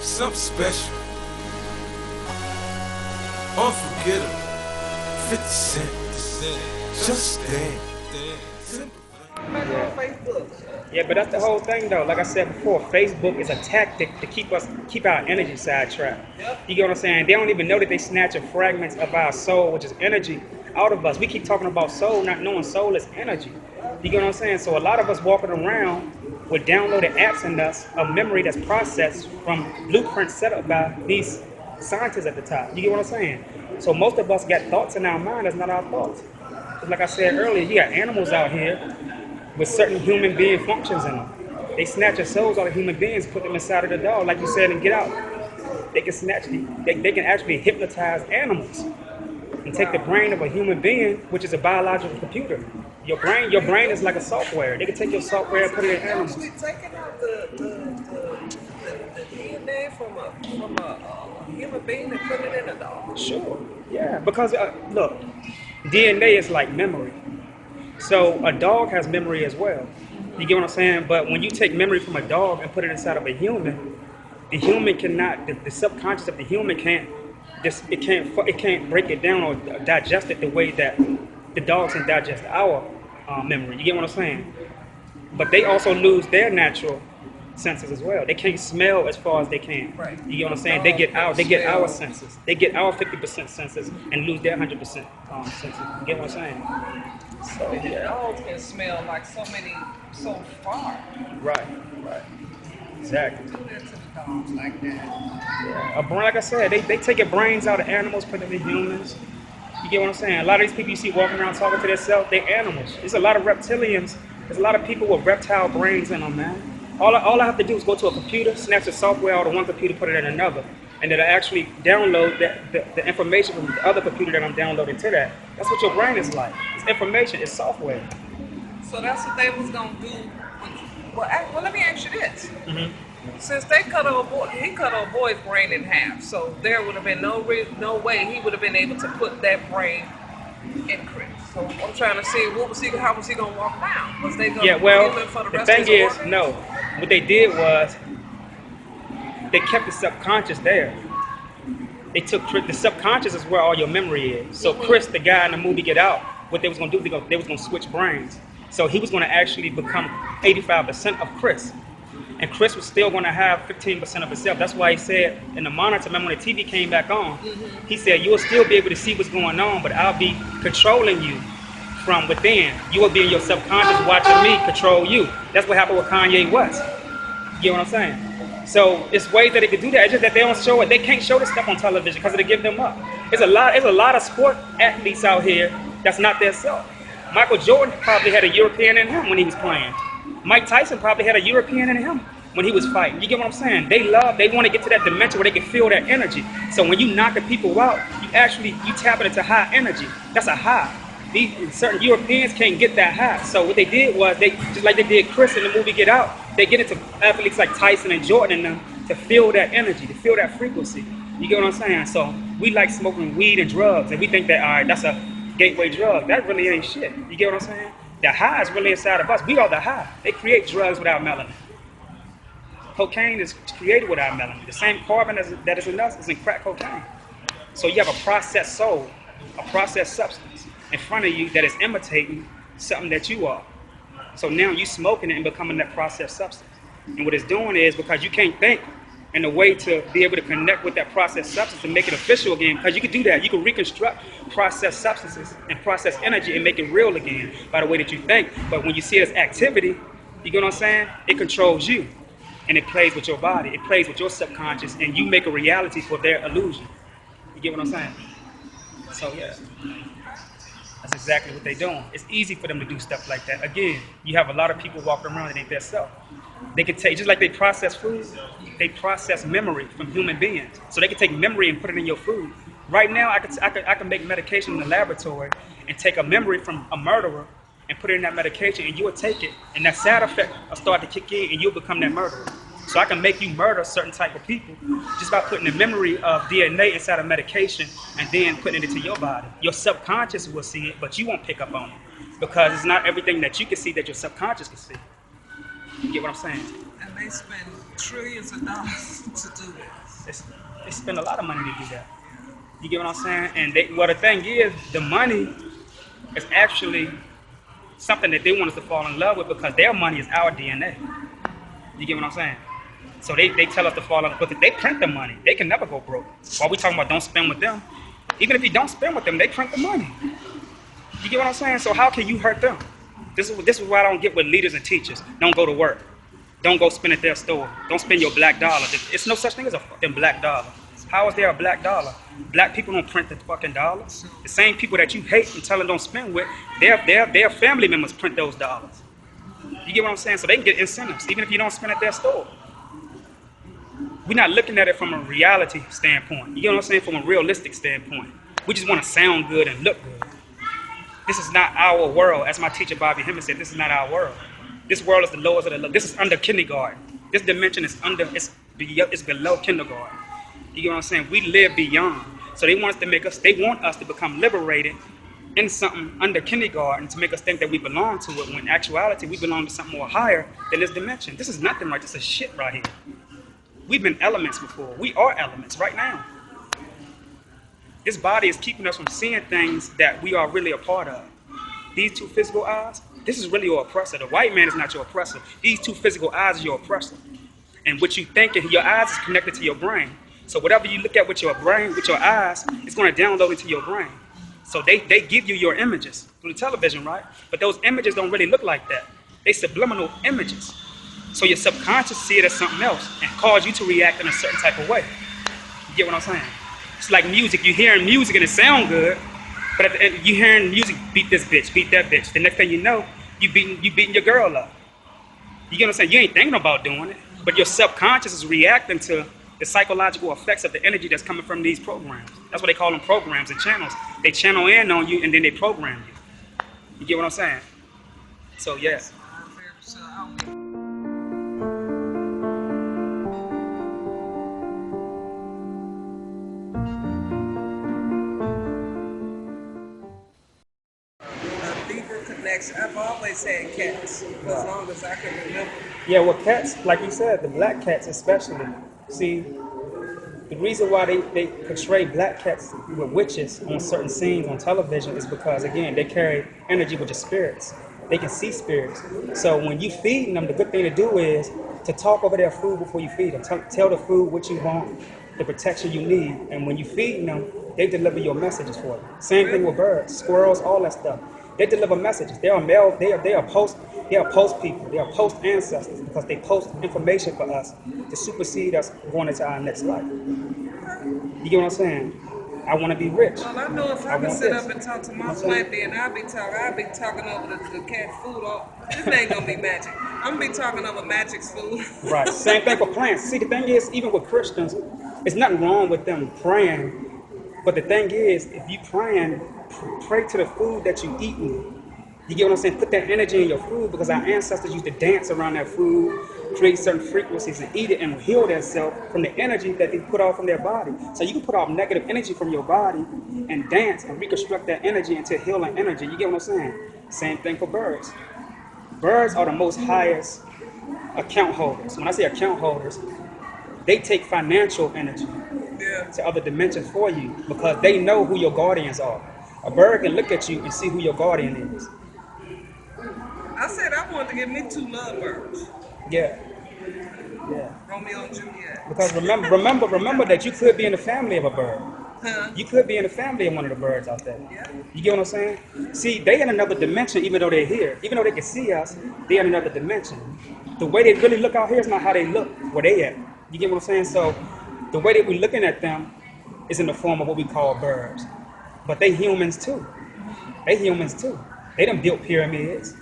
Something special, unforgettable. 50 Cent, just stand. Yeah, but that's the whole thing though. Like I said before, Facebook is a tactic to keep our energy sidetracked. You get what I'm saying? They don't even know that they snatching fragments of our soul, which is energy, out of us. We keep talking about soul, not knowing soul is energy. You get what I'm saying? So a lot of us walking around with downloaded apps in us of memory that's processed from blueprints set up by these scientists at the top. You get what I'm saying? So most of us got thoughts in our mind that's not our thoughts. Just like I said earlier, you got animals out here with certain human being functions in them. They snatch your souls out of human beings, put them inside of the dog, like you said, and get out. They can snatch, they can actually hypnotize animals and take the brain of a human being, which is a biological computer. Your brain is like a software. They can take your software and put it in animals. Actually taking out the DNA from a human being and putting it in a dog. Sure. Yeah, because look, DNA is like memory. So a dog has memory as well. You get what I'm saying? But when you take memory from a dog and put it inside of a human, the human cannot, the subconscious of the human it can't break it down or digest it the way that the dogs can digest our memory. You get what I'm saying? But they also lose their natural senses as well. They can't smell as far as they can. Right. You get what I'm saying? They get our senses. They get our 50% senses and lose their 100% senses. You get what I'm saying? So And the dogs can smell like so far. Right. Exactly. Do that to the dogs like that. Yeah. A brain, like I said, they take your brains out of animals, put them in humans. You get what I'm saying? A lot of these people you see walking around talking to themselves, they're animals. There's a lot of reptilians. There's a lot of people with reptile brains in them, man. All I have to do is go to a computer, snatch the software out of one computer, put it in another, and then I actually download the information from the other computer that I'm downloading to that. That's what your brain is like. It's information. It's software. So that's what they was gonna do. Well, let me ask you this. Mm-hmm. Since he cut our boy's brain in half, so there would have been no way he would have been able to put that brain in Chris. So I'm trying to see how was he gonna walk down? Was they gonna Yeah, well, give him for the the rest of thing his is, organs? no. What they did was they kept the subconscious there. They took the subconscious is where all your memory is. So Chris, the guy in the movie Get Out, what they was gonna do, they was gonna switch brains. So he was gonna actually become 85% of Chris. And Chris was still gonna have 15% of himself. That's why he said in the monitor, remember when the TV came back on, he said, you'll still be able to see what's going on, but I'll be controlling you from within. You will be in your subconscious watching me control you. That's what happened with Kanye West. You get what I'm saying? So it's ways that they could do that. It's just that they don't show it. They can't show this stuff on television because it'll give them up. There's a lot of sport athletes out here that's not their self. Michael Jordan probably had a European in him when he was playing. Mike Tyson probably had a European in him when he was fighting. You get what I'm saying? They want to get to that dimension where they can feel that energy. So when you knocking people out, you tapping into high energy. That's a high. These certain Europeans can't get that high. So what they did was just like they did Chris in the movie Get Out, they get into athletes like Tyson and Jordan and them to feel that energy, to feel that frequency. You get what I'm saying? So we like smoking weed and drugs, and we think that, all right, that's a gateway drug. That really ain't shit. You get what I'm saying? The high is really inside of us. We are the high. They create drugs without melanin. Cocaine is created without melanin. The same carbon that is in us is in crack cocaine. So you have a processed soul, a processed substance in front of you that is imitating something that you are. So now you smoking it and becoming that processed substance. And what it's doing is, because you can't think in a way to be able to connect with that processed substance and make it official again, because you can do that. You can reconstruct processed substances and process energy and make it real again by the way that you think. But when you see it as activity, you get what I'm saying? It controls you. And it plays with your body. It plays with your subconscious, and you make a reality for their illusion. You get what I'm saying? So yeah, that's exactly what they're doing. It's easy for them to do stuff like that. Again, you have a lot of people walking around that ain't their self. They can take, just like they process food, they process memory from human beings. So they can take memory and put it in your food. Right now, I can make medication in the laboratory and take a memory from a murderer and put it in that medication, and you will take it, and that side effect will start to kick in, and you'll become that murderer. So I can make you murder certain type of people just by putting the memory of DNA inside a medication and then putting it into your body. Your subconscious will see it, but you won't pick up on it because it's not everything that you can see that your subconscious can see. You get what I'm saying? And they spend trillions of dollars to do this. They spend a lot of money to do that. You get what I'm saying? And the thing is, the money is actually something that they want us to fall in love with because their money is our DNA. You get what I'm saying? So they tell us to fall in love, but they print the money. They can never go broke. While we talking about don't spend with them, even if you don't spend with them, they print the money. You get what I'm saying? So how can you hurt them? This is why I don't get with leaders and teachers. Don't go to work. Don't go spend at their store. Don't spend your black dollar. It's no such thing as a fucking black dollar. How is there a black dollar? Black people don't print the fucking dollars. The same people that you hate and tell them don't spend with, their family members print those dollars. You get what I'm saying? So they can get incentives, even if you don't spend at their store. We're not looking at it from a reality standpoint. You get what I'm saying? From a realistic standpoint. We just want to sound good and look good. This is not our world. As my teacher Bobby Hemmett said, this is not our world. This world is the lowest of the low. This is under kindergarten. This dimension is it's below kindergarten. You get what I'm saying? We live beyond. So they want us to become liberated in something under kindergarten to make us think that we belong to it, when in actuality we belong to something more higher than this dimension. This is nothing right. This is shit right here. We've been elements before. We are elements right now. This body is keeping us from seeing things that we are really a part of. These two physical eyes, this is really your oppressor. The white man is not your oppressor. These two physical eyes are your oppressor. And what you think, your eyes is connected to your brain. So whatever you look at with your brain, with your eyes, it's going to download into your brain. So they give you your images through the television, right? But those images don't really look like that. They subliminal images. So your subconscious see it as something else and cause you to react in a certain type of way. You get what I'm saying? It's like music. You're hearing music and it sounds good, but at the end, you're hearing music, beat this bitch, beat that bitch. The next thing you know, you beating your girl up. You get what I'm saying? You ain't thinking about doing it, but your subconscious is reacting to the psychological effects of the energy that's coming from these programs. That's what they call them, programs and channels. They channel in on you and then they program you. You get what I'm saying? So, yes. I've always had cats, for as long as I can remember. Yeah, well, cats, like you said, the black cats especially. See, the reason why they portray black cats with witches on certain scenes on television is because, again, they carry energy with the spirits. They can see spirits. So when you feed them, the good thing to do is to talk over their food before you feed them. Tell the food what you want, the protection you need. And when you feed them, they deliver your messages for you. Same thing with birds, squirrels, all that stuff. They deliver messages. They are post people. They are post ancestors because they post information for us to supersede us going into our next life. You get what I'm saying? I want to be rich. Well, I know if I can sit up and talk to my plant, then I'll be talking over the cat food. This ain't gonna be magic. I'm gonna be talking over magic's food. Right. Same thing for plants. See, the thing is, even with Christians, it's nothing wrong with them praying. But the thing is, if you praying, pray to the food that you eating. You get what I'm saying? Put that energy in your food because our ancestors used to dance around that food, create certain frequencies and eat it and heal themselves from the energy that they put off from their body. So you can put off negative energy from your body and dance and reconstruct that energy into healing energy. You get what I'm saying? Same thing for birds. Birds are the most highest account holders. When I say account holders, they take financial energy to other dimensions for you because they know who your guardians are. A bird can look at you and see who your guardian is. I said I wanted to get me 2 lovebirds. Yeah. Romeo and Juliet. Because remember that you could be in the family of a bird. Huh? You could be in the family of one of the birds out there. Yeah. You get what I'm saying? See, they in another dimension even though they're here. Even though they can see us, they're in another dimension. The way they really look out here is not how they look where they at. You get what I'm saying? So the way that we're looking at them is in the form of what we call birds. But they humans too. They done built pyramids.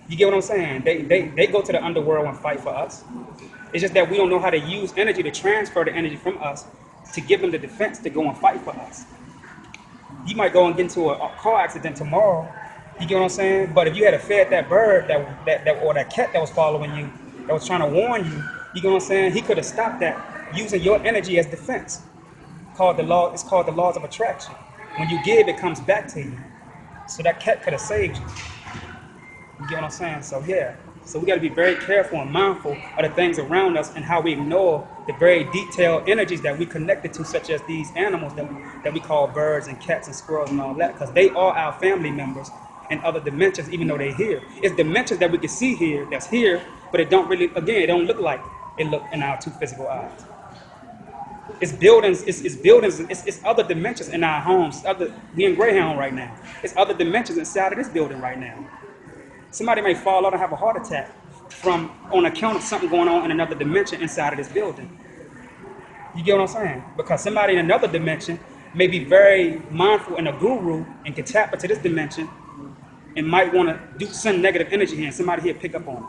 You get what I'm saying? They go to the underworld and fight for us. It's just that we don't know how to use energy to transfer the energy from us to give them the defense to go and fight for us. You might go and get into a car accident tomorrow. You get what I'm saying? But if you had fed that bird or that cat that was following you, that was trying to warn you, you get what I'm saying? He could have stopped that using your energy as defense. It's called the laws of attraction. When you give, it comes back to you. So that cat could have saved you. You get what I'm saying? So yeah, So we got to be very careful and mindful of the things around us and how we ignore the very detailed energies that we connected to, such as these animals that we call birds and cats and squirrels and all that, because they are our family members in other dimensions, even though they're here. It's dimensions that we can see here, that's here, but it don't really, again, it don't look like it look in our two physical eyes. It's buildings, it's other dimensions in our homes. We in Greyhound right now. It's other dimensions inside of this building right now. Somebody may fall out and have a heart attack on account of something going on in another dimension inside of this building. You get what I'm saying? Because somebody in another dimension may be very mindful and a guru and can tap into this dimension and might want to send negative energy here, and somebody here pick up on it.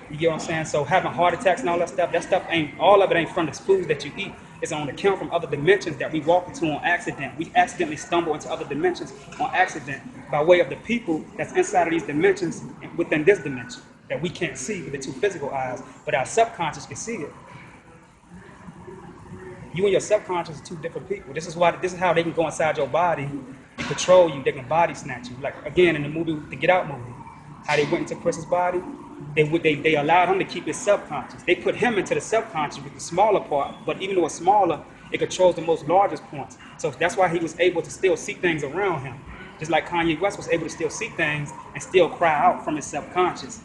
You get what I'm saying? So having heart attacks and all that stuff all of it ain't from the foods that you eat. It's on account from other dimensions that we walk into on accident. We accidentally stumble into other dimensions on accident by way of the people that's inside of these dimensions within this dimension that we can't see with the two physical eyes, but our subconscious can see it. You and your subconscious are two different people. This is how they can go inside your body and control you. They can body snatch you. Like again in the movie, the Get Out movie, how they went into Chris's body. They allowed him to keep his subconscious. They put him into the subconscious with the smaller part, but even though it's smaller, it controls the most largest points. So that's why he was able to still see things around him. Just like Kanye West was able to still see things and still cry out from his subconscious.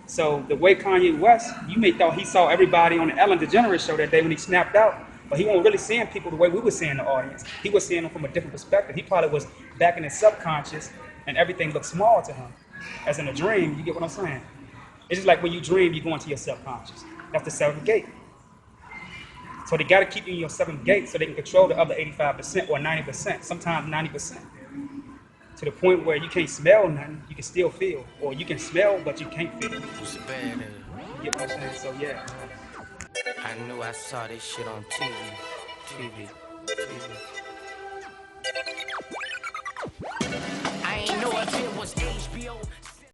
So the way Kanye West, you may thought he saw everybody on the Ellen DeGeneres show that day when he snapped out, but he wasn't really seeing people the way we were seeing the audience. He was seeing them from a different perspective. He probably was back in his subconscious and everything looked small to him. As in a dream, you get what I'm saying? It's just like when you dream, you go into your subconscious. That's the seventh gate. So they got to keep you in your seventh gate so they can control the other 85% or 90%, sometimes 90%. To the point where you can't smell nothing, you can still feel. Or you can smell, but you can't feel. You get what I'm saying? So yeah. I knew I saw this shit on TV. I ain't know if it was HBO.